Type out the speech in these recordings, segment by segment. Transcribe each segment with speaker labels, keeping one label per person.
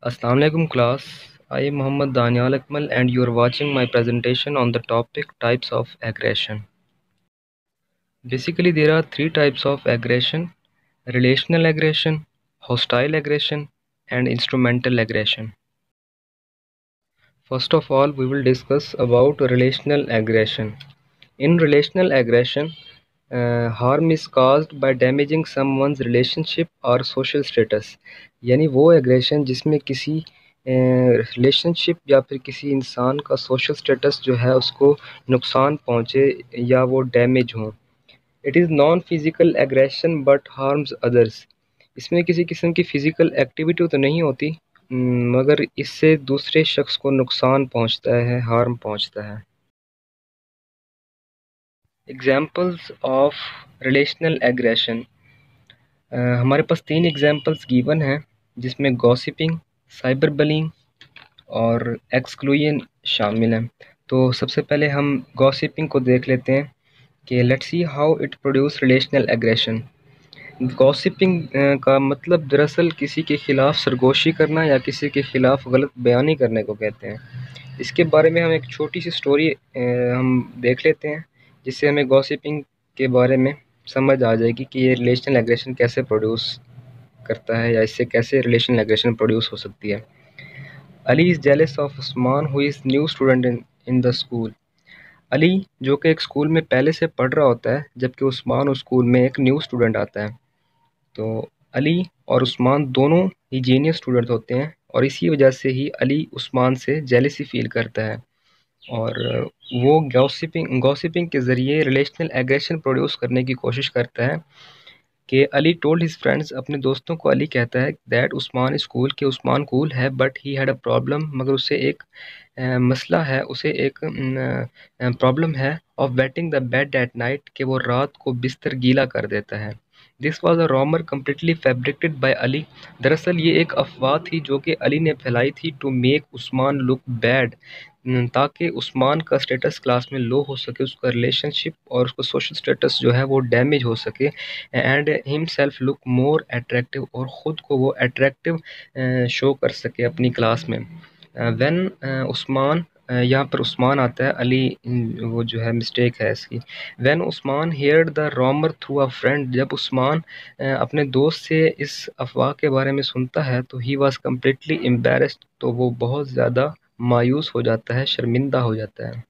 Speaker 1: Assalamualaikum class. I am Muhammad Danial Akmal and you are watching my presentation on the topic types of aggression. Basically there are three types of aggression: relational aggression, hostile aggression and instrumental aggression. First of all we will discuss about relational aggression. In relational aggression, harm is caused by damaging someone's relationship or social status. यानी वो aggression जिसमें किसी relationship या फिर किसी इंसान का social status जो है उसको नुकसान पहुंचे या वो डैमेज हो. It is non physical aggression but harms others. इसमें किसी किस्म की फ़िज़िकल एक्टिविटी तो नहीं होती, मगर इससे दूसरे शख्स को नुकसान पहुंचता है, हार्म पहुंचता है. Examples of relational aggression. हमारे पास तीन एग्जाम्पल्स गिवन हैं जिसमें गॉसिपिंग, साइबर बलिंग और एक्सक्लूजन शामिल हैं. तो सबसे पहले हम गॉसिपिंग को देख लेते हैं कि let's see how it produce relational aggression. Gossiping का मतलब दरअसल किसी के ख़िलाफ़ सरगोशी करना या किसी के ख़िलाफ़ गलत बयानी करने को कहते हैं. इसके बारे में हम एक छोटी सी स्टोरी हम देख लेते हैं जिससे हमें गॉसिपिंग के बारे में समझ आ जाएगी कि ये रिलेशनल एग्रेशन कैसे प्रोड्यूस करता है या इससे कैसे रिलेशनल एग्रेशन प्रोड्यूस हो सकती है. Ali is jealous of Usman who is new student in the school. Ali जो कि एक स्कूल में पहले से पढ़ रहा होता है जबकि उस्मान उस स्कूल में एक न्यू स्टूडेंट आता है. तो अली और उस्मान दोनों ही जीनियस स्टूडेंट होते हैं और इसी वजह से ही अली उस्मान से जेलसी फील करता है और वो गॉसिपिंग के ज़रिए रिलेशनल एग्रेशन प्रोड्यूस करने की कोशिश करता है कि अली टोल्ड हिज फ्रेंड्स, अपने दोस्तों को अली कहता है दैट उस्मान इज़ कूल, कि उस्मान कूल है but he had a problem, मगर उसे एक मसला है, उसे एक प्रॉब्लम है of wetting the bed at night, कि वो रात को बिस्तर गीला कर देता है. This was a rumour completely fabricated by Ali. दरअसल ये एक अफवाह थी जो कि अली ने फैलाई थी to make Usman look bad, ताकि उस्मान का स्टेटस क्लास में लो हो सके, उसका रिलेशनशिप और उसका सोशल स्टेटस जो है वो डैमेज हो सके and himself look more attractive, और ख़ुद को वो अट्रैक्टिव शो कर सके अपनी क्लास में. व्हेन उस्मान, यहाँ पर उस्मान आता है, अली वो जो है मिस्टेक है इसकी. When Usman heard the rumour through a friend, जब उस्मान अपने दोस्त से इस अफवाह के बारे में सुनता है तो ही वॉज कम्प्लीटली एम्बेरस्ड, तो वो बहुत ज़्यादा मायूस हो जाता है, शर्मिंदा हो जाता है.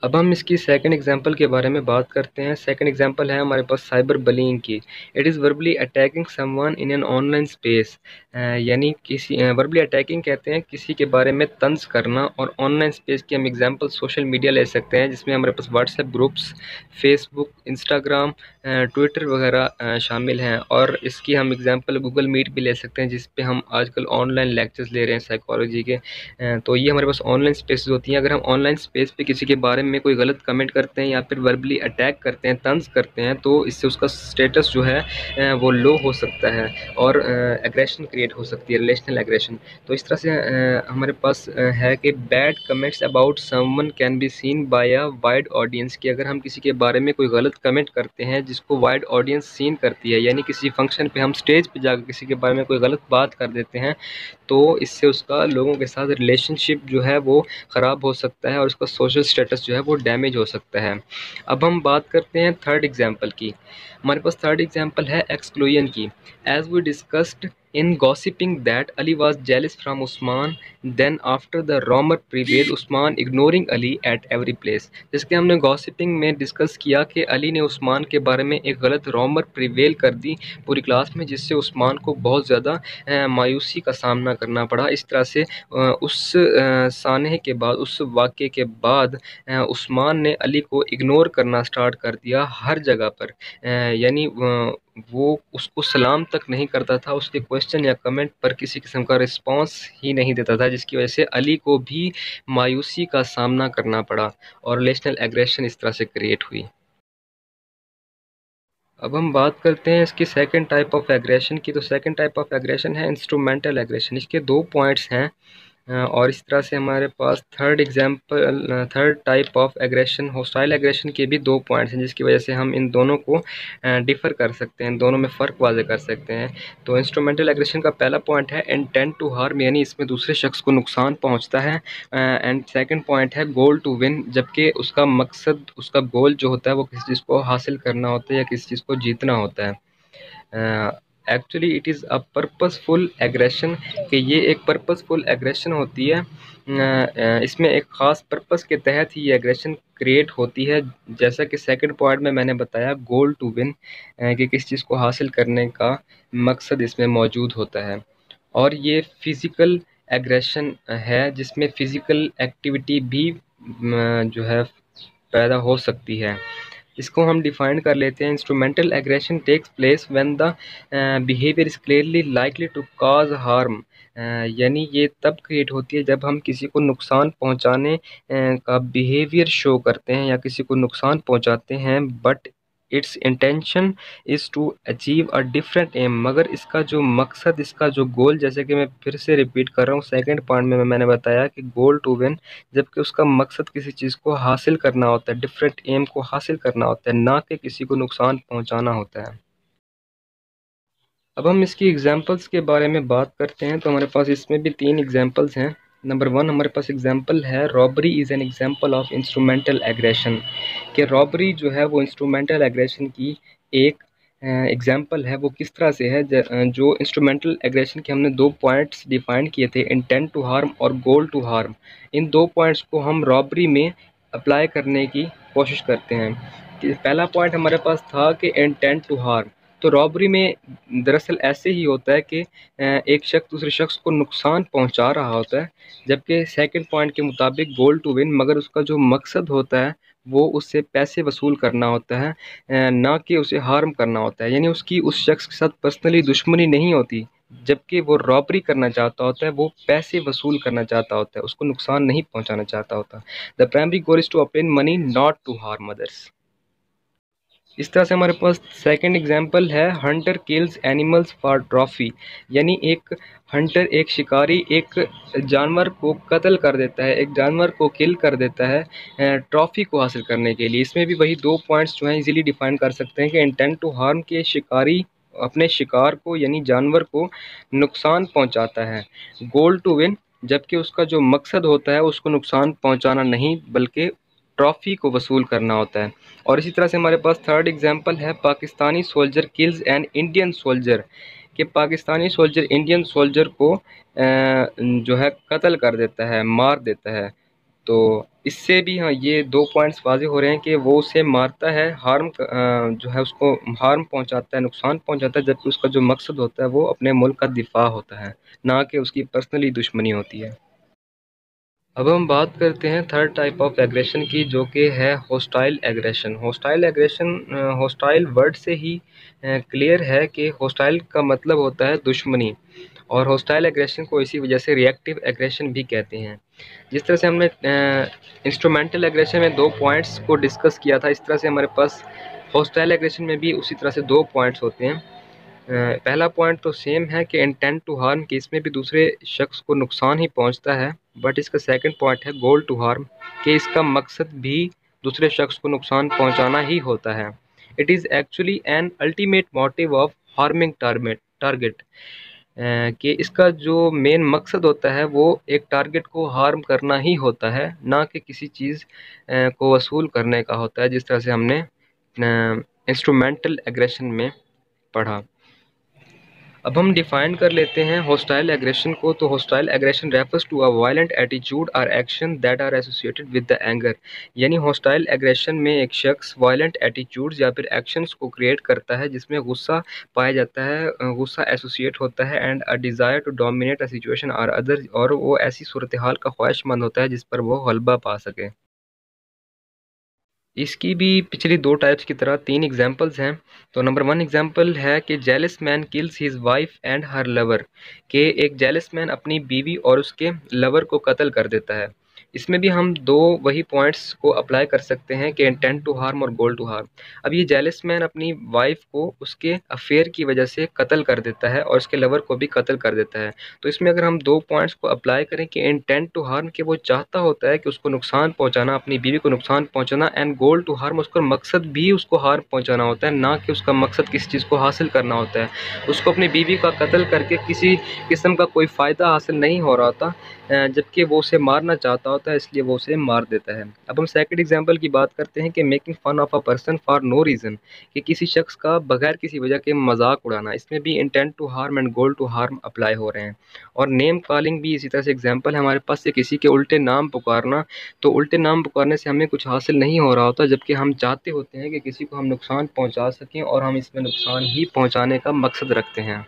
Speaker 1: अब हम इसकी सेकंड एग्जांपल के बारे में बात करते हैं. सेकंड एग्जांपल है हमारे पास साइबर बलिंग की. It is verbally attacking someone in an online space. यानी किसी वर्बली अटैकिंग कहते हैं किसी के बारे में तंज करना, और ऑनलाइन स्पेस की हम एग्जांपल सोशल मीडिया ले सकते हैं जिसमें हमारे पास WhatsApp groups, Facebook, Instagram, Twitter वगैरह शामिल हैं. और इसकी हम एग्जांपल गूगल मीट भी ले सकते हैं जिस पे हम आजकल ऑनलाइन लेक्चर्स ले रहे हैं साइकोलॉजी के. तो ये हमारे पास ऑनलाइन स्पेसेस होती हैं. अगर हम ऑनलाइन स्पेस पे किसी के बारे में कोई गलत कमेंट करते हैं या फिर वर्बली अटैक करते हैं, तंज करते हैं, तो इससे उसका स्टेटस जो है वो लो हो सकता है और एग्रेशन क्रिएट हो सकती है, रिलेशनल एग्रेशन. तो इस तरह से हमारे पास है कि bad comments about someone can be seen by a wide audience, कि अगर हम किसी के बारे में कोई गलत कमेंट करते हैं जिसको वाइड ऑडियंस सीन करती है, यानी किसी फंक्शन पे हम स्टेज पे जाकर किसी के बारे में कोई गलत बात कर देते हैं, तो इससे उसका लोगों के साथ रिलेशनशिप जो है वो ख़राब हो सकता है और उसका सोशल स्टेटस जो है वो डैमेज हो सकता है. अब हम बात करते हैं थर्ड एग्जांपल की. हमारे पास थर्ड एग्जांपल है एक्सक्लूजन की. As we discussed in gossiping that Ali was jealous from Usman, then after the rumor prevailed, Usman ignoring Ali at every place. जिसके हमने गॉसिपिंग में डिस्कस किया कि अली ने उस्मान के बारे में एक गलत रॉमर प्रिवेल कर दी पूरी क्लास में, जिससे उस्मान को बहुत ज़्यादा मायूसी का सामना करना पड़ा. इस तरह से उस सानहे के बाद, उस वाक़े के बाद उस्मान ने अली को इग्नोर करना स्टार्ट कर दिया हर जगह पर. यानी वो उसको सलाम तक नहीं करता था, उसके क्वेश्चन या कमेंट पर किसी किस्म का रिस्पांस ही नहीं देता था, जिसकी वजह से अली को भी मायूसी का सामना करना पड़ा और रिलेशनल एग्रेशन इस तरह से क्रिएट हुई. अब हम बात करते हैं इसकी सेकंड टाइप ऑफ एग्रेशन की. तो सेकंड टाइप ऑफ एग्रेशन है इंस्ट्रूमेंटल एग्रेशन. इसके दो पॉइंट्स हैं. और इस तरह से हमारे पास third type of aggression, hostile aggression के भी 2 पॉइंट्स हैं, जिसकी वजह से हम इन दोनों को डिफ़र कर सकते हैं, दोनों में फ़र्क वाज़े कर सकते हैं। तो इंस्ट्रूमेंटल एग्रेशन का पहला पॉइंट है इंटेंट टू हार्म, यानी इसमें दूसरे शख्स को नुकसान पहुंचता है। एंड सेकंड पॉइंट है गोल टू विन, जबकि उसका मकसद, उसका गोल जो होता है वो किसी चीज़ को हासिल करना होता है या किसी चीज़ को जीतना होता है। Actually it is a purposeful aggression, कि ये एक पर्पसफुल एग्रेशन होती है। इसमें एक ख़ास पर्पस के तहत ही ये एग्रेशन क्रिएट होती है, जैसा कि सेकंड पॉइंट में मैंने बताया गोल टू विन, कि किस चीज़ को हासिल करने का मकसद इसमें मौजूद होता है। और ये फिज़िकल एग्रेशन है, जिसमें फ़िज़िकल एक्टिविटी भी जो है पैदा हो सकती है। इसको हम डिफाइन कर लेते हैं। Instrumental aggression takes place when the behaviour is clearly likely to cause harm, यानी ये तब क्रिएट होती है जब हम किसी को नुकसान पहुंचाने का बिहेवियर शो करते हैं या किसी को नुकसान पहुंचाते हैं, but its intention is to achieve a different aim, मगर इसका जो मकसद, इसका जो गोल, जैसे कि मैं फिर से रिपीट कर रहा हूँ, सेकंड पॉइंट में मैंने बताया कि गोल टू विन, जबकि उसका मकसद किसी चीज़ को हासिल करना होता है, डिफरेंट एम को हासिल करना होता है, ना कि किसी को नुकसान पहुंचाना होता है। अब हम इसकी एग्जांपल्स के बारे में बात करते हैं, तो हमारे पास इसमें भी 3 एग्जांपल्स हैं। नंबर 1 हमारे पास एग्जांपल है robbery is an example of instrumental aggression, कि रॉबरी जो है वो इंस्ट्रूमेंटल एग्रेशन की एक एग्जांपल है। वो किस तरह से है, जो इंस्ट्रूमेंटल एग्रेशन के हमने 2 पॉइंट्स डिफाइन किए थे, इंटेंट टू हार्म और गोल टू हार्म, इन 2 पॉइंट्स को हम रॉबरी में अप्लाई करने की कोशिश करते हैं। कि पहला पॉइंट हमारे पास था कि इंटेंट टू हार्म, तो रॉबरी में दरअसल ऐसे ही होता है कि एक शख्स दूसरे शख्स को नुकसान पहुंचा रहा होता है, जबकि सेकंड पॉइंट के मुताबिक गोल टू विन, मगर उसका जो मकसद होता है वो उससे पैसे वसूल करना होता है, ना कि उसे हार्म करना होता है। यानी उसकी उस शख्स के साथ पर्सनली दुश्मनी नहीं होती, जबकि वो रॉबरी करना चाहता होता है, वो पैसे वसूल करना चाहता होता है, उसको नुकसान नहीं पहुंचाना चाहता होता। The primary goal is to obtain money, not to harm others. इस तरह से हमारे पास सेकंड एग्जांपल है hunter kills animals for trophy, यानी एक हंटर, एक शिकारी एक जानवर को कत्ल कर देता है, एक जानवर को किल कर देता है ट्रॉफी को हासिल करने के लिए। इसमें भी वही 2 पॉइंट्स जो हैं इजीली डिफाइन कर सकते हैं कि इंटेंट टू हार्म के शिकारी अपने शिकार को यानी जानवर को नुकसान पहुंचाता है, गोल टू विन, जबकि उसका जो मकसद होता है उसको नुकसान पहुंचाना नहीं बल्कि ट्रॉफी को वसूल करना होता है। और इसी तरह से हमारे पास थर्ड एग्जांपल है Pakistani soldier kills an Indian soldier, कि पाकिस्तानी सोल्जर इंडियन सोल्जर को जो है कत्ल कर देता है, मार देता है। तो इससे भी हाँ ये 2 पॉइंट्स वाज़े हो रहे हैं कि वो उसे मारता है, जो है उसको हार्म पहुंचाता है, नुकसान पहुंचाता है, जबकि उसका जो मकसद होता है वो अपने मुल्क का दिफा होता है, ना कि उसकी पर्सनली दुश्मनी होती है। अब हम बात करते हैं थर्ड टाइप ऑफ एग्रेशन की, जो कि है hostile aggression. Hostile aggression, hostile word से ही क्लियर है कि होस्टाइल का मतलब होता है दुश्मनी, और होस्टाइल एग्रेशन को इसी वजह से रिएक्टिव एग्रेशन भी कहते हैं। जिस तरह से हमने इंस्ट्रूमेंटल एग्रेशन में 2 पॉइंट्स को डिस्कस किया था, इस तरह से हमारे पास होस्टाइल एग्रेशन में भी उसी तरह से 2 पॉइंट्स होते हैं। पहला पॉइंट तो सेम है कि इंटेंट टू हार्म, कि इसमें भी दूसरे शख्स को नुकसान ही पहुंचता है, बट इसका सेकंड पॉइंट है गोल टू हार्म, कि इसका मकसद भी दूसरे शख्स को नुकसान पहुंचाना ही होता है। It is actually an ultimate motive of harming target, कि इसका जो मेन मकसद होता है वो एक टारगेट को हार्म करना ही होता है, ना कि किसी चीज़ को वसूल करने का होता है, जिस तरह से हमने इंस्ट्रूमेंटल एग्रेशन में पढ़ा। अब हम डिफाइन कर लेते हैं हॉस्टाइल एग्रेशन को। तो hostile aggression refers to a violent attitude और action that are associated with the anger, यानी हॉस्टाइल एग्रेशन में एक शख्स वायलेंट एटीट्यूड्स या फिर एक्शंस को क्रिएट करता है जिसमें गुस्सा पाया जाता है, गुस्सा एसोसिएट होता है, and a desire to dominate a situation और अदर, और वो ऐसी सूरत हाल का ख्वाहिशमंद होता है जिस पर वो गलबा पा सके। इसकी भी पिछली 2 टाइप्स की तरह 3 एग्जांपल्स हैं। तो नंबर 1 एग्जांपल है कि jealous man kills his wife and her lover, के एक जेलस मैन अपनी बीवी और उसके लवर को कत्ल कर देता है। इसमें भी हम दो वही पॉइंट्स को अप्लाई कर सकते हैं कि इंटेंट टू हार्म और गोल टू हार्म। अब ये जेलस मैन अपनी वाइफ को उसके अफेयर की वजह से कत्ल कर देता है और उसके लवर को भी कत्ल कर देता है। तो इसमें अगर हम दो पॉइंट्स को अप्लाई करें कि इंटेंट टू हार्म, कि वो चाहता होता है कि उसको नुकसान पहुंचाना, अपनी बीवी को नुकसान पहुंचाना, एंड गोल टू हार्म, उसका मकसद भी उसको हार्म पहुंचाना होता है, ना कि उसका मकसद किसी चीज़ को हासिल करना होता है। उसको अपनी बीवी का कत्ल करके किसी किस्म का कोई फ़ायदा हासिल नहीं हो रहा था, जबकि वो उसे मारना चाहता होता है, इसलिए वो उसे मार देता है। अब हम सेकंड एग्जांपल की बात करते हैं कि making fun of a person for no reason, कि किसी शख्स का बगैर किसी वजह के मजाक उड़ाना। इसमें भी intent to harm and goal to harm apply हो रहे हैं। और नेम कॉलिंग भी इसी तरह से एग्जांपल है हमारे पास, से किसी के उल्टे नाम पुकारना। तो उल्टे नाम पुकारने से हमें कुछ हासिल नहीं हो रहा होता, जबकि हम चाहते होते हैं कि किसी को हम नुकसान पहुंचा सकें, और हम इसमें नुकसान ही पहुंचाने का मकसद रखते हैं।